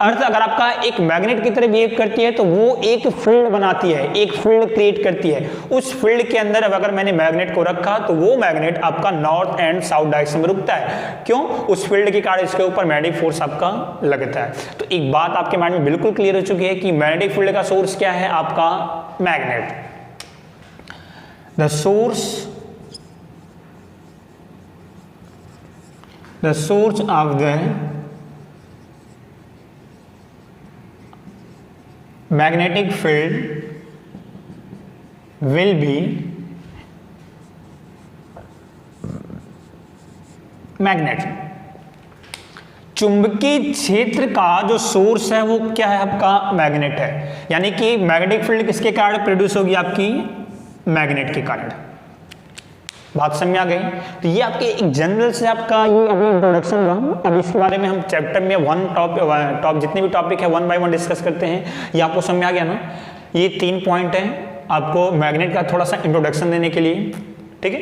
अर्थ अगर आपका एक मैग्नेट की तरह बिहेव करती है तो वो एक फील्ड बनाती है, एक फील्ड क्रिएट करती है। उस फील्ड के अंदर अब अगर मैंने मैग्नेट को रखा तो वो मैग्नेट आपका नॉर्थ एंड साउथ डायरेक्शन में रुकता है। क्यों? उस फील्ड के कारण इसके ऊपर मैग्नेटिक फोर्स आपका लगता है। तो एक बात आपके माइंड में बिल्कुल क्लियर हो चुकी है कि मैग्नेटिक फील्ड का सोर्स क्या है? आपका magnet. The source of the magnetic field will be magnet। चुंबकीय क्षेत्र का जो सोर्स है वो क्या है? आपका मैग्नेट है। यानी कि मैग्नेटिक फील्ड किसके कारण प्रोड्यूस होगी? आपकी मैग्नेट के कारण। बात समझ आ गई? तो ये आपके एक जनरल से आपका ये अभी इंट्रोडक्शन रहा। अब इसके बारे में हम चैप्टर में टॉप जितने भी टॉपिक है 1 बाय 1 डिस्कस करते हैं। ये आपको समझ आ गया ना? ये 3 पॉइंट है आपको मैग्नेट का थोड़ा सा इंट्रोडक्शन देने के लिए। ठीक है,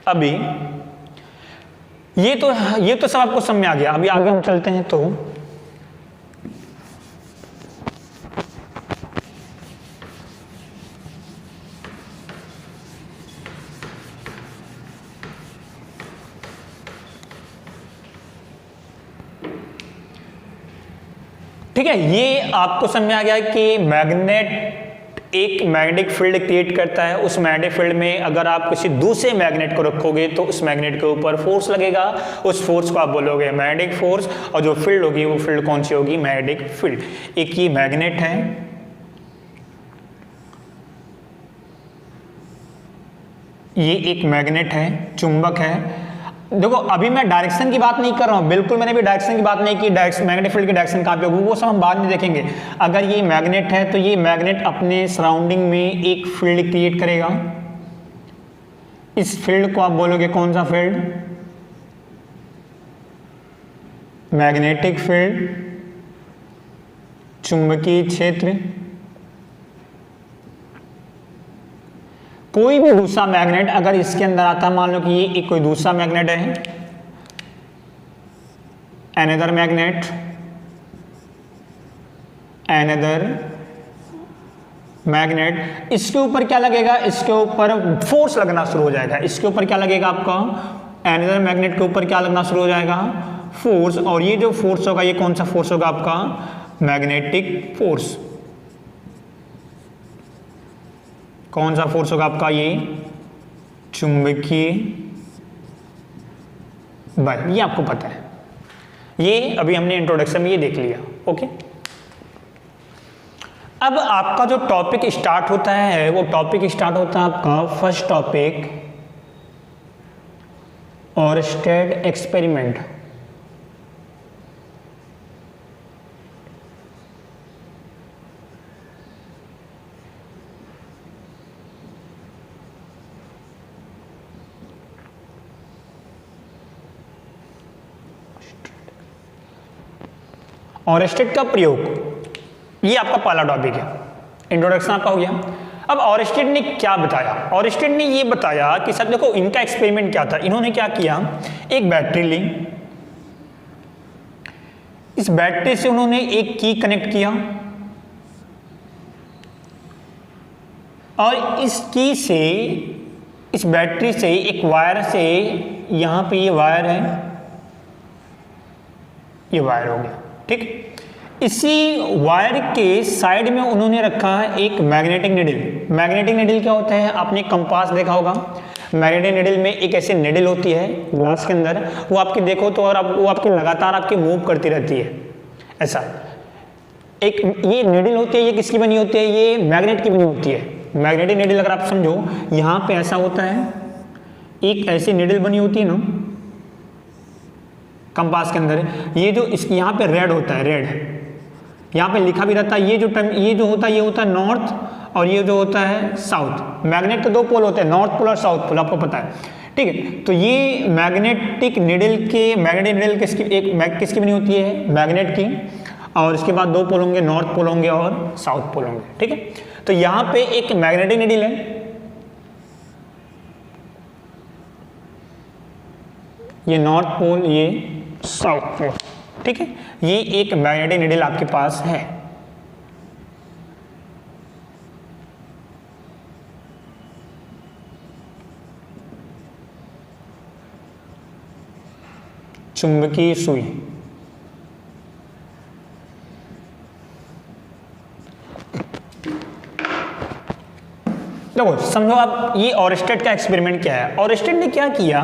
अभी ये तो सब आपको समझ में आ गया। अभी आगे हम चलते हैं। तो ठीक है, ये आपको समझ में आ गया कि मैग्नेट एक मैग्नेटिक फील्ड क्रिएट करता है। उस मैग्नेटिक फील्ड में अगर आप किसी दूसरे मैग्नेट को रखोगे तो उस मैग्नेट के ऊपर फोर्स लगेगा, उस फोर्स को आप बोलोगे मैग्नेटिक फोर्स, और जो फील्ड होगी वो फील्ड कौन सी होगी? Magnetic field. एक ये मैग्नेट है, ये एक मैग्नेट है, चुंबक है। देखो अभी मैं डायरेक्शन की बात नहीं कर रहा हूं, बिल्कुल मैंने भी डायरेक्शन की बात नहीं की। मैग्नेटिक फील्ड की डायरेक्शन कहां पे होगी वो सब हम बाद में देखेंगे। अगर ये मैग्नेट है तो ये मैग्नेट अपने सराउंडिंग में एक फील्ड क्रिएट करेगा। इस फील्ड को आप बोलोगे कौन सा फील्ड? मैग्नेटिक फील्ड, चुंबकीय क्षेत्र। कोई भी दूसरा मैग्नेट अगर इसके अंदर आता, मान लो कि ये एक कोई दूसरा मैग्नेट है, अनदर मैग्नेट, अनदर मैग्नेट, इसके ऊपर क्या लगेगा? इसके ऊपर फोर्स लगना शुरू हो जाएगा। इसके ऊपर क्या लगेगा? आपका अनदर मैग्नेट के ऊपर क्या लगना शुरू हो जाएगा? फोर्स। और ये जो फोर्स होगा ये कौन सा फोर्स होगा? आपका मैग्नेटिक फोर्स। कौन सा फोर्स होगा आपका? ये चुंबकीय बल, ये आपको पता है, ये अभी हमने इंट्रोडक्शन में ये देख लिया। ओके, अब आपका जो टॉपिक स्टार्ट होता है वो टॉपिक स्टार्ट होता है आपका first topic, Oersted experiment. Oersted का प्रयोग, ये आपका पहला टॉपिक है, इंट्रोडक्शन आपका हो गया। अब ओरस्टेड ने क्या बताया? ओरस्टेड ने ये बताया कि सर देखो इनका एक्सपेरिमेंट क्या था। इन्होंने क्या किया, एक बैटरी ली, इस बैटरी से उन्होंने एक की कनेक्ट किया और इस की से, इस बैटरी से एक वायर से, यहां पे ये वायर है, ये वायर हो गया, ठीक। इसी वायर के साइड में उन्होंने रखा है एक मैग्नेटिक निडल। मैग्नेटिक निडल क्या होता है? आपने कंपास देखा होगा, मैग्नेटिक निडल में एक ऐसी निडल होती है ग्लास के अंदर, वो आपकी देखो तो और वो आपके लगातार आपके मूव करती रहती है। ऐसा एक ये निडल होती है, ये किसकी बनी होती है? ये मैग्नेट की बनी होती है। मैग्नेटिक निडल अगर आप समझो, यहाँ पे ऐसा होता है, एक ऐसी निडल बनी होती है ना कंपास के अंदर, ये जो इसकी यहाँ पे रेड होता है, रेड यहाँ पे लिखा भी रहता है। ये जो टर्म, ये जो होता है, ये होता है नॉर्थ और ये जो होता है साउथ। मैग्नेट के दो पोल होते हैं, नॉर्थ पोल और साउथ पोल, आपको पता है, ठीक है। तो ये मैग्नेटिक निडल के, मैग्नेटिक निडल किसकी, एक किसकी बनी होती है? मैग्नेट की, और इसके बाद दो पोल होंगे, नॉर्थ पोल होंगे और साउथ पोल होंगे, ठीक है। तो यहाँ पे एक मैग्नेटिक निडल है, ये नॉर्थ पोल, ये साउथ पोल, ठीक है। ये एक मैग्नेटिक निडल आपके पास है। चुंबकीय सुई, देखो समझो आप, ये ओरस्टेड का एक्सपेरिमेंट क्या है। ओरस्टेड ने क्या किया,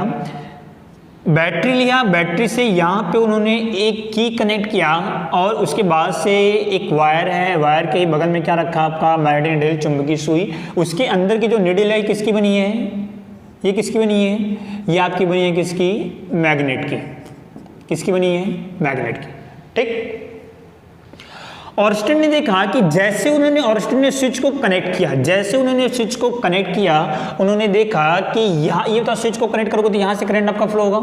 बैटरी लिया, बैटरी से यहाँ पे उन्होंने एक की कनेक्ट किया और उसके बाद से एक वायर है, वायर के बगल में क्या रखा आपका? मैग्नेटिक निडल, चुंबकीय सुई। उसके अंदर की जो निडल है किसकी बनी है? ये किसकी बनी है? ये आपकी बनी है किसकी? मैग्नेट की। किसकी बनी है? मैग्नेट की, ठीक। ओरस्टेड ने देखा कि जैसे उन्होंने, ओरस्टेड ने स्विच को कनेक्ट किया, जैसे उन्होंने स्विच को कनेक्ट किया, उन्होंने देखा कि यहाँ, ये तो स्विच को कनेक्ट करोगे तो यहाँ से करंट आपका फ्लो होगा,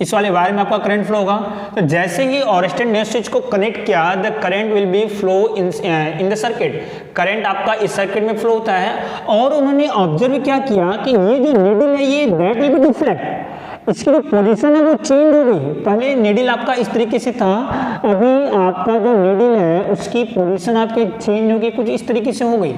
इस वाले वायर में आपका करंट फ्लो होगा। तो जैसे ही ओरस्टेड ने स्विच को कनेक्ट किया, the current will be flow in the circuit, current आपका इस सर्किट में फ्लो होता है। और उन्होंने ऑब्जर्व क्या किया कि ये जो निडल है, ये दैट विल बी डिफ्लेक्ट, इसकी जो पोजीशन है वो चेंज हो गई। पहले निडल आपका इस तरीके से था, अभी आपका जो निडल है उसकी पोजीशन आपके चेंज हो गई, कुछ इस तरीके से हो गई।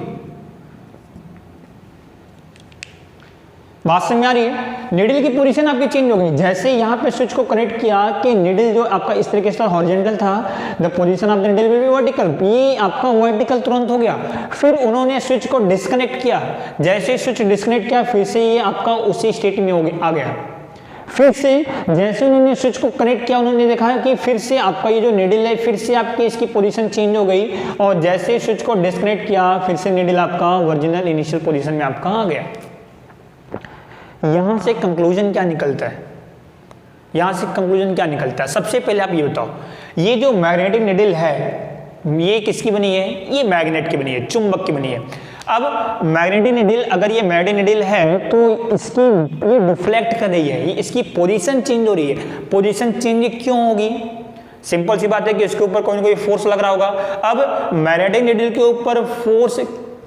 बात समझ आ रही है? निडल की पोजीशन आपकी चेंज हो गई। जैसे यहाँ पे स्विच को कनेक्ट किया कि निडल जो आपका इस तरीके से हॉरिजॉन्टल था, the position of the needle will be vertical, ये आपका वर्टिकल तुरंत हो गया। फिर उन्होंने स्विच को डिस्कनेक्ट किया, जैसे स्विच डिस्कनेक्ट किया फिर से ये आपका उसी स्टेट में आ गया। फिर से जैसे उन्होंने स्विच को कनेक्ट किया, उन्होंने देखा कि फिर से आपका ये जो निडल है, फिर से आपकी इसकी पोजीशन चेंज हो गई। और जैसे स्विच को डिस्कनेक्ट किया, फिर से निडल आपका ओरिजिनल इनिशियल पोजीशन में आपका आ गया। यहां से कंक्लूजन क्या निकलता है? यहां से कंक्लूजन क्या निकलता है? सबसे पहले आप ये बताओ, ये जो मैग्नेटिक निडल है ये किसकी बनी है? ये मैग्नेट की बनी है, चुंबक की बनी है। अब मैग्नेटिक निडल, अगर ये मैग्नेटिक निडल है तो इसकी ये डिफ्लेक्ट कर रही है, ये इसकी पोजीशन चेंज हो रही है। पोजीशन चेंज क्यों होगी? सिंपल सी बात है कि इसके ऊपर कोई ना कोई फोर्स लग रहा होगा। अब मैग्नेटिक निडल के ऊपर फोर्स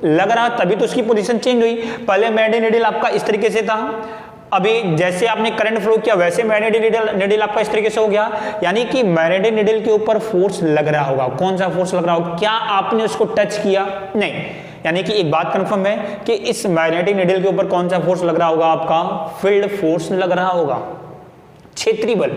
लग रहा तभी तो उसकी पोजीशन चेंज हुई। पहले मैग्नेटिक निडल आपका इस तरीके से था, अभी जैसे आपने करंट फ्लो किया वैसे मैग्नेटिक निडल आपका इस तरीके से हो गया। यानी कि मैग्नेटिक निडल के ऊपर फोर्स लग रहा होगा। कौन सा फोर्स लग रहा होगा? क्या आपने उसको टच किया? नहीं। यानी कि एक बात कंफर्म है कि इस मैग्नेटिक निडल के ऊपर कौन सा फोर्स लग रहा होगा? आपका फील्ड फोर्स लग रहा होगा, क्षेत्रीय बल।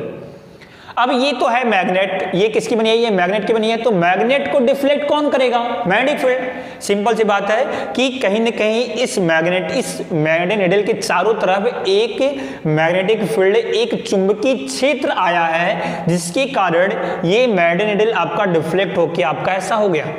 अब ये तो है मैग्नेट, ये किसकी बनी है, ये मैग्नेट की बनी है, तो मैग्नेट को डिफ्लेक्ट कौन करेगा, मैग्नेटिक फील्ड। सिंपल सी बात है कि कहीं ना कहीं इस मैग्नेटिक नीडल के चारों तरफ एक मैग्नेटिक फील्ड, एक चुंबकीय क्षेत्र आया है, जिसके कारण ये मैग्नेटिक नीडल आपका डिफ्लेक्ट होकर आपका ऐसा हो गया।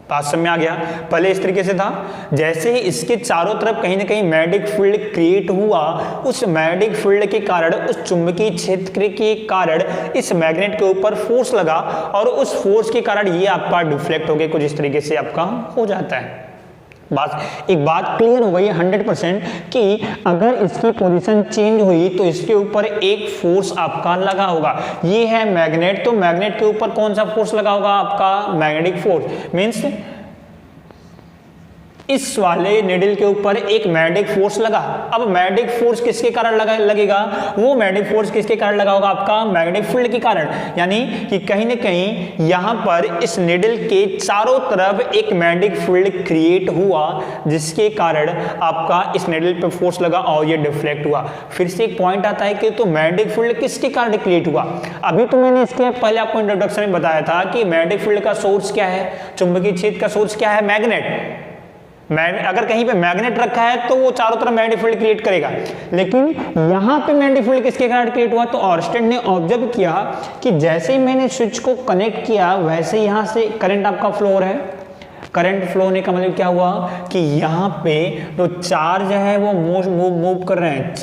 बात समझ में आ गया। पहले इस तरीके से था, जैसे ही इसके चारों तरफ कहीं ना कहीं मैग्नेटिक फील्ड क्रिएट हुआ, उस मैग्नेटिक फील्ड के कारण, उस चुंबकीय क्षेत्र के कारण इस मैग्नेट के ऊपर फोर्स लगा और उस फोर्स के कारण ये आपका डिफ्लेक्ट हो गया, कुछ इस तरीके से आपका हो जाता है। एक बात क्लियर हो गई 100% कि अगर इसकी पोजीशन चेंज हुई तो इसके ऊपर एक फोर्स आपका लगा होगा। ये है मैग्नेट, तो मैग्नेट के ऊपर कौन सा फोर्स लगा होगा आपका, मैग्नेटिक फोर्स। मींस इस वाले नीडल के ऊपर एक मैग्नेटिक फोर्स लगा। अब मैग्नेटिक फोर्स किसके कारण लगेगा, वो मैग्नेटिक फोर्स किसके कारण लगा होगा आपका, मैग्नेटिक फील्ड के कारण। यानी कि कहीं ना कहीं यहां पर इस नीडल के चारों तरफ एक मैग्नेटिक फील्ड क्रिएट हुआ, जिसके कारण आपका इस नीडल पे फोर्स लगा और ये डिफ्लेक्ट हुआ। फिर से एक पॉइंट आता है कि तो मैग्नेटिक फील्ड किसके कारण क्रिएट हुआ। अभी तो मैंने इसके पहले आपको इंट्रोडक्शन में बताया था कि मैग्नेटिक फील्ड का सोर्स क्या है, चुंबकीय क्षेत्र का सोर्स क्या है, मैग्नेट। अगर कहीं पे मैग्नेट रखा है तो वो चारों तरफ मैग्नेटिक फील्ड क्रिएट करेगा, लेकिन यहां पे मैग्नेटिक फील्ड किसके कारण क्रिएट हुआ, तो ऑर्स्टेड ने ऑब्जर्व किया कि जैसे ही मैंने स्विच को कनेक्ट किया वैसे यहां से करंट आपका फ्लो हो रहा है। करंट फ्लो होने का मतलब क्या हुआ कि यहां पे जो चार्ज है वो मूव कर रहे हैं।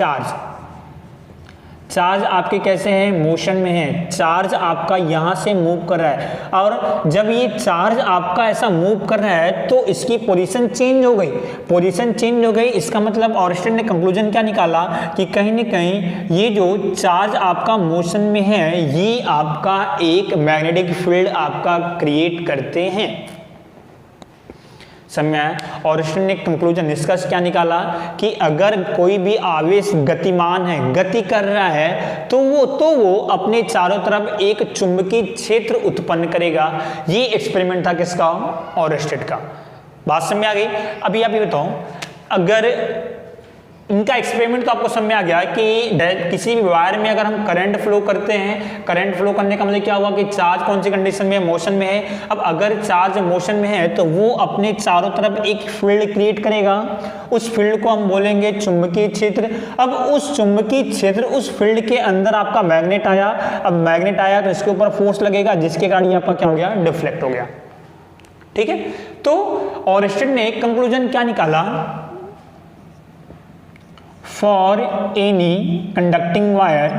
चार्ज आपके कैसे हैं, मोशन में है। चार्ज आपका यहां से मूव कर रहा है और जब ये चार्ज आपका ऐसा मूव कर रहा है तो इसकी पोजीशन चेंज हो गई। पोजीशन चेंज हो गई, इसका मतलब ऑर्स्टेड ने कंक्लूजन क्या निकाला कि कहीं ना कहीं ये जो चार्ज आपका मोशन में है ये आपका एक मैग्नेटिक फील्ड आपका क्रिएट करते हैं। समय ऑर्स्टेड ने कंक्लूजन निष्कर्ष क्या निकाला कि अगर कोई भी आवेश गतिमान है, गति कर रहा है, तो वो अपने चारों तरफ एक चुंबकीय क्षेत्र उत्पन्न करेगा। ये एक्सपेरिमेंट था किसका, ऑर्स्टेड का। बात समझ में आ गई। अभी आप ये बताओ, अगर इनका एक्सपेरिमेंट तो आपको समझ में आ गया कि किसी भी वायर में अगर हम करंट फ्लो करते हैं, करंट फ्लो करने का मतलब क्या हुआ कि चार्ज कौन सी कंडीशन में है, मोशन में है। अब अगर चार्ज मोशन में है तो वो अपने चारों तरफ एक फील्ड क्रिएट करेगा, उस फील्ड को हम बोलेंगे चुंबकीय क्षेत्र। अब उस चुंबकीय क्षेत्र, उस फील्ड के अंदर आपका मैग्नेट आया। अब मैग्नेट आया तो इसके ऊपर फोर्स लगेगा, जिसके कारण ये आपका क्या हो गया, डिफ्लेक्ट हो गया। ठीक है, तो ऑर्स्टेड ने कंक्लूजन क्या निकाला, for any conducting wire,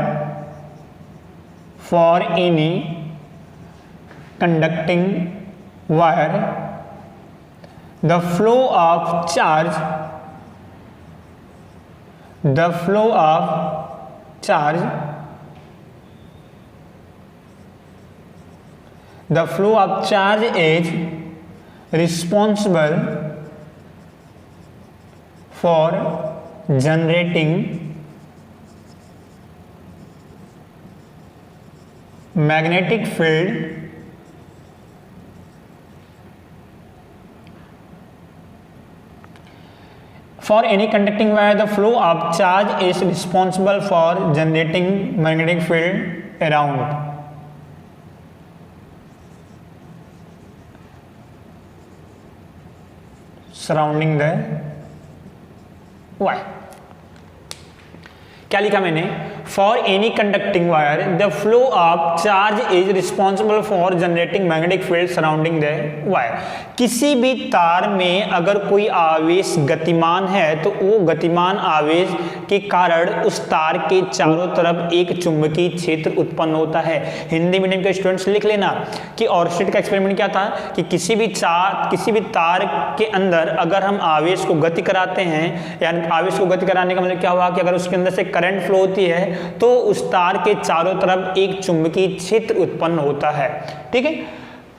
the flow of charge is responsible for generating magnetic field for any conducting wire. The flow of charge is responsible for generating magnetic field around surrounding the wire. क्या लिखा मैंने, for any conducting wire the flow of charge is responsible for generating magnetic field surrounding the wire. किसी भी तार में अगर कोई आवेश गतिमान है तो वो गतिमान आवेश के कारण उस तार के चारों तरफ एक चुंबकीय क्षेत्र उत्पन्न होता है। हिंदी मीडियम के स्टूडेंट्स लिख लेना कि ऑर्स्टेड का एक्सपेरिमेंट क्या था कि किसी भी तार के अंदर अगर हम आवेश को गति कराते हैं, यानी आवेश को गति कराने का मतलब क्या हुआ कि अगर उसके अंदर से करंट फ्लो होती है तो उस तार के चारों तरफ एक चुंबकीय क्षेत्र उत्पन्न होता है। ठीक है,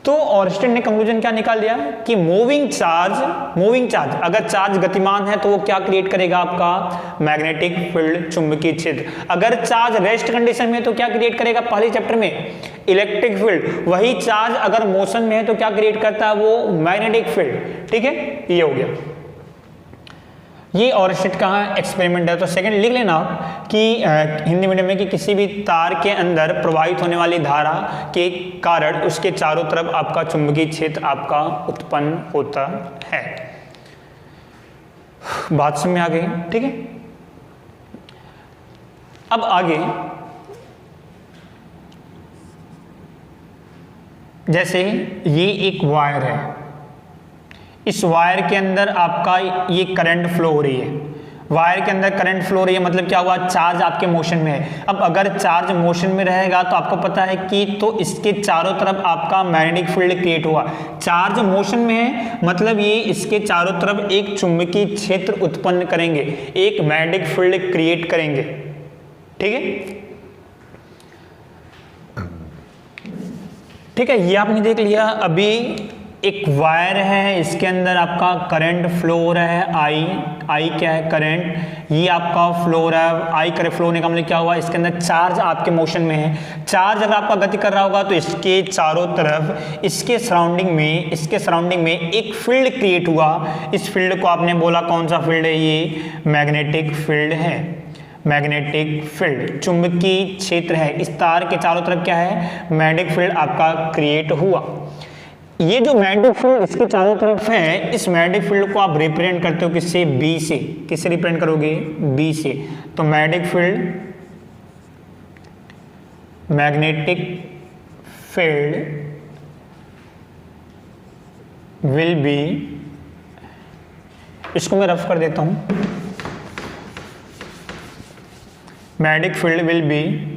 तो ऑर्स्टेड ने कंक्लूजन क्या निकाल दिया कि मूविंग चार्ज अगर चार्ज गतिमान है तो वो क्या क्रिएट करेगा, आपका मैग्नेटिक फील्ड, चुंबकीय क्षेत्र। अगर चार्ज रेस्ट कंडीशन में है तो क्या क्रिएट करेगा, पहले चैप्टर में इलेक्ट्रिक फील्ड। वही चार्ज अगर मोशन में है तो क्या क्रिएट करता है, वो मैग्नेटिक फील्ड। ठीक है, ये हो गया। ये ऑरस्टेड का एक्सपेरिमेंट है। तो सेकंड लिख लेना आप कि हिंदी मीडियम में कि किसी भी तार के अंदर प्रवाहित होने वाली धारा के कारण उसके चारों तरफ आपका चुंबकीय क्षेत्र आपका उत्पन्न होता है। बात समझ में आ गई? ठीक है। अब आगे जैसे ये एक वायर है, इस वायर के अंदर आपका ये करंट फ्लो हो रही है, वायर के अंदर करंट फ्लो हो रही है, मतलब क्या हुआ, चार्ज आपके मोशन में है। अब अगर चार्ज मोशन में रहेगा तो आपको पता है कि तो इसके चारों तरफ आपका मैग्नेटिक फील्ड क्रिएट हुआ। चार्ज मोशन में है मतलब ये इसके चारों तरफ एक चुंबकीय क्षेत्र उत्पन्न करेंगे, एक मैग्नेटिक फील्ड क्रिएट करेंगे। ठीक है, ठीक है, ये आपने देख लिया। अभी एक वायर है, इसके अंदर आपका करंट फ्लो हो रहा है, आई क्या है, करंट, ये आपका फ्लो हो रहा है, आई करंट फ्लो होने का मतलब क्या हुआ, इसके अंदर चार्ज आपके मोशन में है। चार्ज अगर आपका गति कर रहा होगा तो इसके चारों तरफ, इसके सराउंडिंग में एक फील्ड क्रिएट हुआ। इस फील्ड को आपने बोला कौन सा फील्ड है, ये मैग्नेटिक फील्ड है। मैग्नेटिक फील्ड चुंबकीय क्षेत्र है, इस तार के चारों तरफ क्या है, मैग्नेटिक फील्ड आपका क्रिएट हुआ। ये जो मैग्नेटिक फील्ड इसके चारों तरफ है, इस मैग्नेटिक फील्ड को आप रिप्रेजेंट करते हो किससे, बी से। किससे रिप्रेजेंट करोगे, बी से। तो मैग्नेटिक फील्ड विल बी, इसको मैं रफ कर देता हूं, magnetic field will be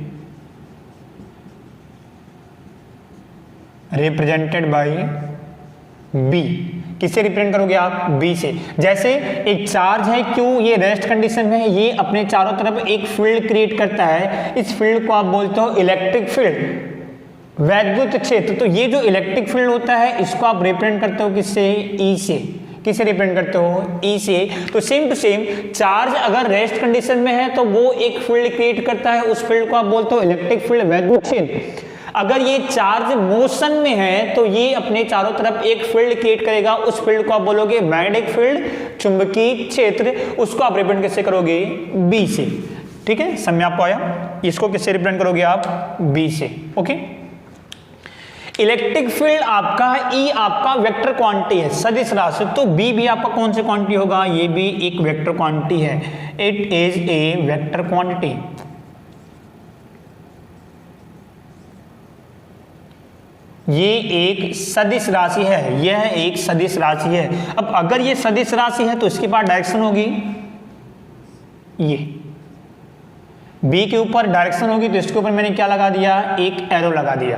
represented by B. किससे रिप्रेजेंट करोगे आप, बी से। जैसे एक चार्ज है, क्यों, ये रेस्ट कंडीशन में है, ये अपने चारों तरफ एक फील्ड क्रिएट करता है, इस फील्ड को आप बोलते हो इलेक्ट्रिक फील्ड, वैद्युत क्षेत्र। तो ये जो इलेक्ट्रिक फील्ड होता है इसको आप रिप्रेजेंट करते हो किससे, ई से। किसे रिप्रेजेंट करते हो, ई से। तो सेम टू सेम चार्ज अगर रेस्ट कंडीशन में है तो वो एक फील्ड क्रिएट करता है, उस फील्ड को आप बोलते हो इलेक्ट्रिक फील्ड, वैद्युत क्षेत्र। अगर ये चार्ज मोशन में है तो ये अपने चारों तरफ एक फील्ड क्रिएट करेगा, उस फील्ड को आप बोलोगे मैग्नेटिक फील्ड, चुंबकीय क्षेत्र। उसको आप रिप्रेजेंट कैसे करोगे, बी से। ठीक है, समझ आपको आया? इसको किससे रिप्रेजेंट करोगे आप, बी से। ओके। इलेक्ट्रिक फील्ड आपका, ई आपका वेक्टर क्वांटिटी है, सदिश राशि। तो बी भी आपका कौन सी क्वांटिटी होगा, ये भी एक वेक्टर क्वांटिटी है। It is a vector quantity. ये एक सदिश राशि है, यह एक सदिश राशि है। अब अगर ये सदिश राशि है तो इसके पास डायरेक्शन होगी, ये बी के ऊपर डायरेक्शन होगी, तो इसके ऊपर मैंने क्या लगा दिया, एक एरो लगा दिया।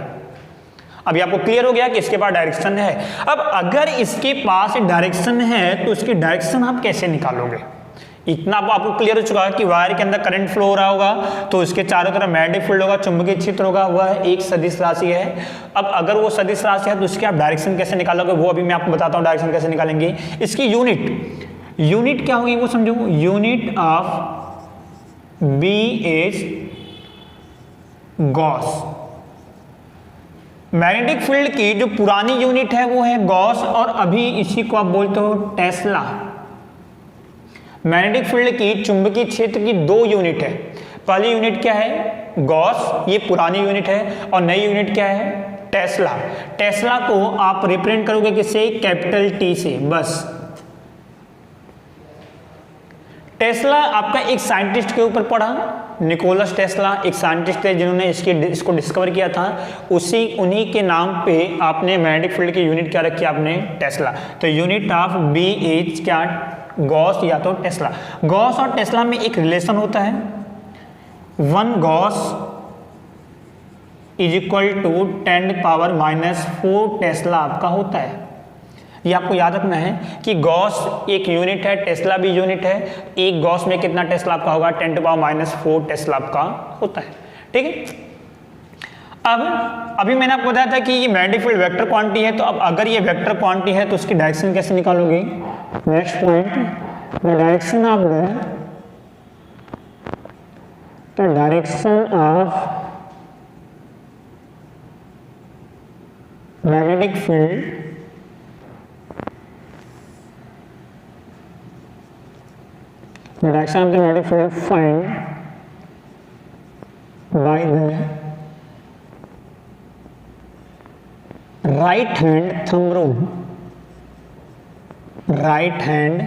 अभी आपको क्लियर हो गया कि इसके पास डायरेक्शन है। अब अगर इसके पास डायरेक्शन है तो इसकी डायरेक्शन आप कैसे निकालोगे, इतना आपको क्लियर हो चुका है कि वायर के अंदर करंट फ्लो हो रहा होगा तो इसके चारों तरफ मैग्नेटिक फील्ड होगा, चुंबकीय क्षेत्र होगा, वह एक सदिश राशि है। अब अगर वो सदिश राशि है तो इसकी आप डायरेक्शन कैसे निकालोगे, वो अभी मैं आपको बताता हूँ डायरेक्शन कैसे निकालेंगे। इसकी यूनिट क्या होगी वो समझो, unit of B is gauss. Magnetic field की जो पुरानी यूनिट है वो है गॉस, और अभी इसी को आप बोलते हो टेस्ला। मैग्नेटिक फील्ड की चुंबकीय क्षेत्र की दो यूनिट है। पहली यूनिट क्या है, गॉस, ये पुरानी यूनिट है, और नई यूनिट क्या है, टेस्ला। टेस्ला को आप रिप्रेजेंट करोगे किससे, कैपिटल टी से, बस। टेस्ला आपका एक साइंटिस्ट के ऊपर पढ़ा, निकोलस टेस्ला, एक साइंटिस्ट है जिन्होंने इसको डिस्कवर किया था। उन्हीं के नाम पे आपने मैग्नेटिक फील्ड की यूनिट क्या रखी, आपने टेस्ला। तो यूनिट ऑफ बी इज क्या, गॉस या तो टेस्ला। गॉस और टेस्ला में एक रिलेशन होता है, 1 gauss is equal to 10⁻⁴ tesla आपका होता है। ये आपको याद रखना है कि गॉस एक यूनिट है, टेस्ला भी यूनिट है। एक गॉस में कितना टेस्ला आपका होगा, 10⁻⁴ टेस्ला आपका होता है। ठीक है। अब अभी मैंने आपको बताया था कि ये मैग्नेटिक फील्ड वेक्टर क्वांटिटी है, तो अब अगर ये वेक्टर क्वांटिटी है तो उसकी डायरेक्शन कैसे निकालोगे। Next point, the direction of magnetic field the direction of the magnetic field find by the right hand thumb rule, right hand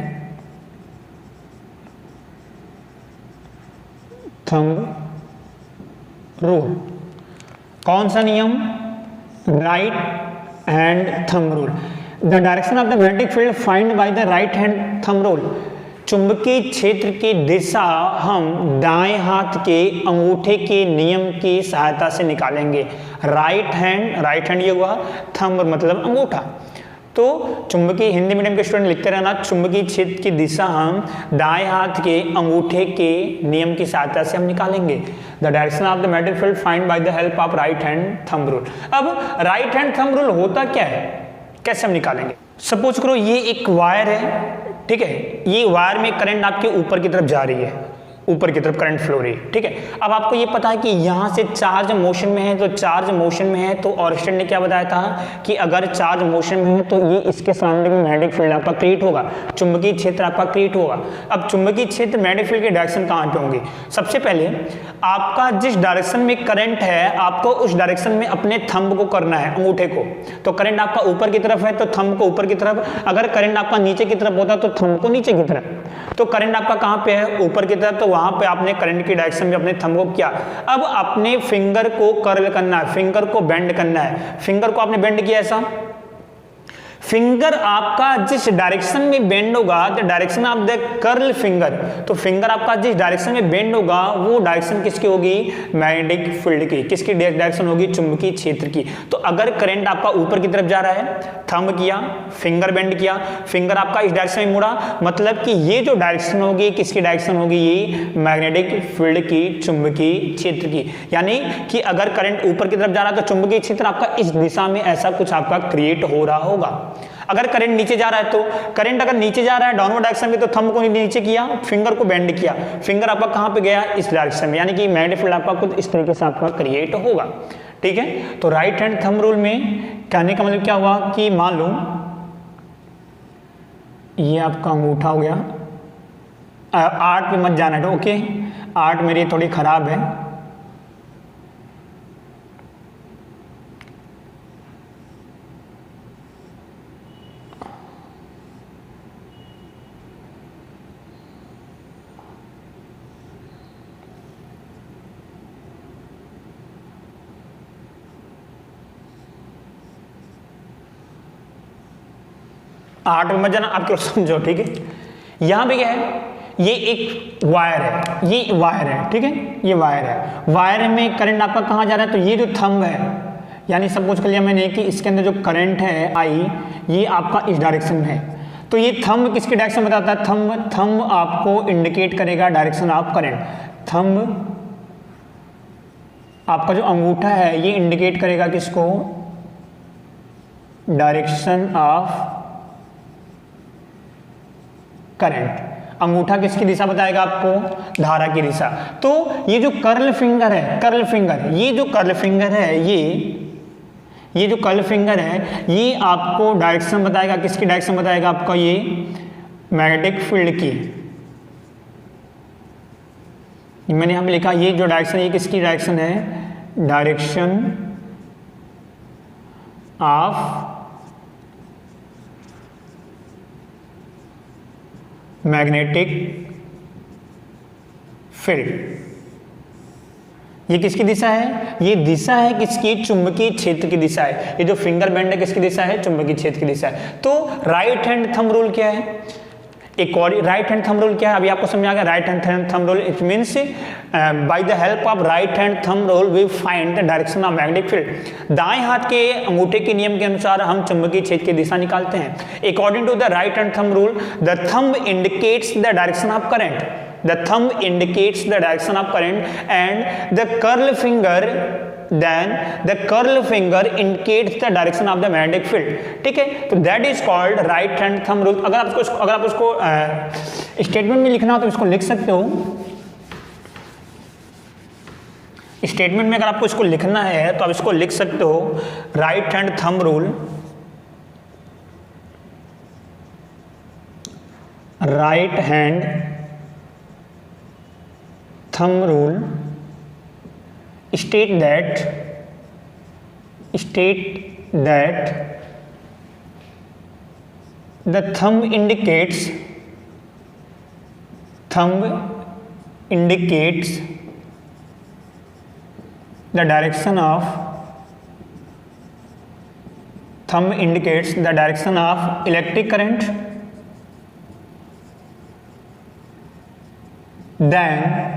thumb rule. कौन सा नियम? Right hand thumb rule. The direction of the magnetic field find by the right hand thumb rule. चुंबकीय क्षेत्र की दिशा हम दाएं हाथ के अंगूठे के नियम की सहायता से निकालेंगे। राइट हैंड ये हुआ, थंब मतलब अंगूठा। तो चुंबकीय, हिंदी मीडियम के स्टूडेंट लिखते रहना, चुंबकीय क्षेत्र की दिशा हम दाएं हाथ के अंगूठे के नियम की सहायता से हम निकालेंगे। The direction of the magnetic field find by the help of right hand thumb rule. अब राइट हैंड थंब रूल होता क्या है, कैसे हम निकालेंगे? सपोज करो ये एक वायर है, ठीक है, ये वायर में करंट आपके ऊपर की तरफ जा रही है, ऊपर की तरफ करंट फ्लो रही है, ठीक है। अब आपको ये पता है कि यहाँ से चार्ज मोशन में है, तो चार्ज मोशन में है तो ऑरिस्टन ने क्या बताया था कि अगर चार्ज मोशन में है तो ये इसके सामने में मैग्नेटिक फील्ड आपका क्रिएट होगा, चुंबकीय क्षेत्र आपका क्रिएट होगा। अब चुंबकीय क्षेत्र मैग्नेटिक फील्ड के डायरेक्शन कहाँ पे होंगे? सबसे पहले आपका जिस डायरेक्शन में करंट है, आपको उस डायरेक्शन में अपने थंब को करना है, अंगूठे को। तो करंट आपका ऊपर की तरफ है तो थंब को ऊपर की तरफ, अगर करंट आपका नीचे की तरफ होता तो थंब को नीचे की तरफ। तो करंट आपका कहाँ पे है? ऊपर की तरफ, तो वहां पे आपने करंट की डायरेक्शन में अपने थंब को किया। अब अपने फिंगर को कर्ल करना है, फिंगर को बेंड करना है। फिंगर को आपने बेंड किया ऐसा, फिंगर आपका जिस डायरेक्शन में बेंड होगा, the direction of the curl finger, तो फिंगर आपका जिस डायरेक्शन में बेंड होगा वो डायरेक्शन किसकी होगी? मैग्नेटिक फील्ड की। किसकी डायरेक्शन होगी? चुंबकीय क्षेत्र की। तो अगर करंट आपका ऊपर की तरफ जा रहा है, थंब किया, फिंगर बेंड किया, फिंगर आपका इस डायरेक्शन में मुड़ा, मतलब कि ये जो डायरेक्शन होगी किसकी डायरेक्शन होगी? ये मैग्नेटिक फील्ड की, चुंबकीय क्षेत्र की। यानी कि अगर करंट ऊपर की तरफ जा रहा है तो चुंबकीय क्षेत्र आपका इस दिशा में ऐसा कुछ आपका क्रिएट हो रहा होगा। अगर करंट नीचे जा रहा है तो करंट अगर नीचे जा रहा है डाउनवर्ड डायरेक्शन में, तो थंब को नीचे किया, फिंगर को बेंड किया, फिंगर आपका कहां पे गया? इस डायरेक्शन में। यानी कि मैग्नेटिक फील्ड आपका कुछ इस तरीके से आपका क्रिएट होगा, ठीक है। तो राइट हैंड थंब रूल में कहने का मतलब क्या हुआ कि मान लो ये आपका अंगूठा हो गया, आर्ट पे मत जाना, ओके, आर्ट मेरी थोड़ी खराब है। आर्ट में मत जाना, आप क्यों समझो, ठीक है। यहां पे क्या है? ये एक वायर है, ये वायर है, ठीक है, ये वायर है। वायर में करंट आपका कहां जा रहा है? तो ये जो थंब है, यानी सपोज कर लिया मैंने कि इसके अंदर जो करंट है आई, ये आपका इस डायरेक्शन में है। तो ये थंब किसकी डायरेक्शन बताता है? थंब आपको इंडिकेट करेगा डायरेक्शन ऑफ करंट। थंब आपका जो अंगूठा है ये इंडिकेट करेगा किसको? Direction of current. अंगूठा किसकी दिशा बताएगा आपको? धारा की दिशा। तो ये जो कर्ल फिंगर है, कर्ल फिंगर, ये जो कर्ल फिंगर है, ये जो कर्ल फिंगर है ये आपको डायरेक्शन बताएगा, किसकी डायरेक्शन बताएगा आपका? ये मैग्नेटिक फील्ड की। मैंने यहां पे लिखा ये जो डायरेक्शन, ये किसकी डायरेक्शन है? Direction of magnetic field. ये किसकी दिशा है? ये दिशा है किसकी? चुंबकीय क्षेत्र की दिशा है। ये जो फिंगर बेंड है किसकी दिशा है? चुंबकीय क्षेत्र की दिशा है। तो राइट हैंड थंब रूल क्या है? एक और राइट हैंड थंब रूल क्या है? अभी आपको समझ आ गया। Right hand thumb rule it means by the help of right hand thumb rule we find the direction of magnetic field. दाएं हाथ के अंगूठे के नियम के अनुसार हम चुंबकीय क्षेत्र की दिशा निकालते हैं। According to the right hand thumb rule, the thumb indicates the direction of current, the thumb indicates the direction of current and the curl finger, then the curl finger indicates the direction of the magnetic field, ठीक है। तो that is called right hand thumb rule। अगर आप उसको statement में लिखना हो तो इसको लिख सकते हो। स्टेटमेंट में अगर आपको इसको लिखना है तो आप इसको लिख सकते हो, right hand thumb rule, right hand thumb rule state that the thumb indicates the direction of electric current, then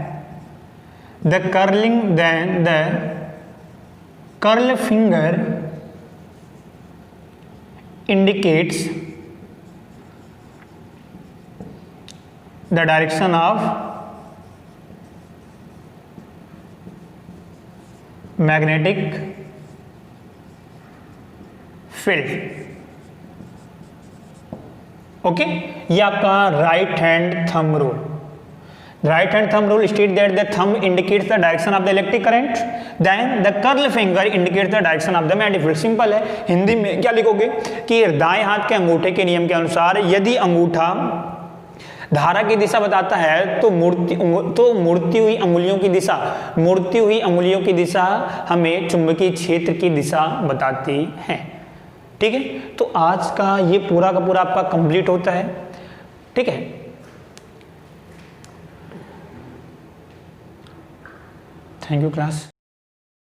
the curl finger indicates the direction of magnetic field. Okay, ये आपका right hand thumb rule. Right hand thumb rule states that the thumb indicates the direction of the electric current, then the curl finger indicates the direction of the magnetic field. Simple है. हिंदी में क्या लिखोगे कि दाएं हाथ के अंगूठे के नियम के अनुसार यदि अंगूठा धारा की दिशा बताता है तो मुड़ती हुई अंगुलियों की दिशा हमें चुंबकीय क्षेत्र की दिशा बताती है. ठीक है, तो आज का ये पूरा का पूरा आपका कंप्लीट होता है. ठीक है, थैंक यू क्लास.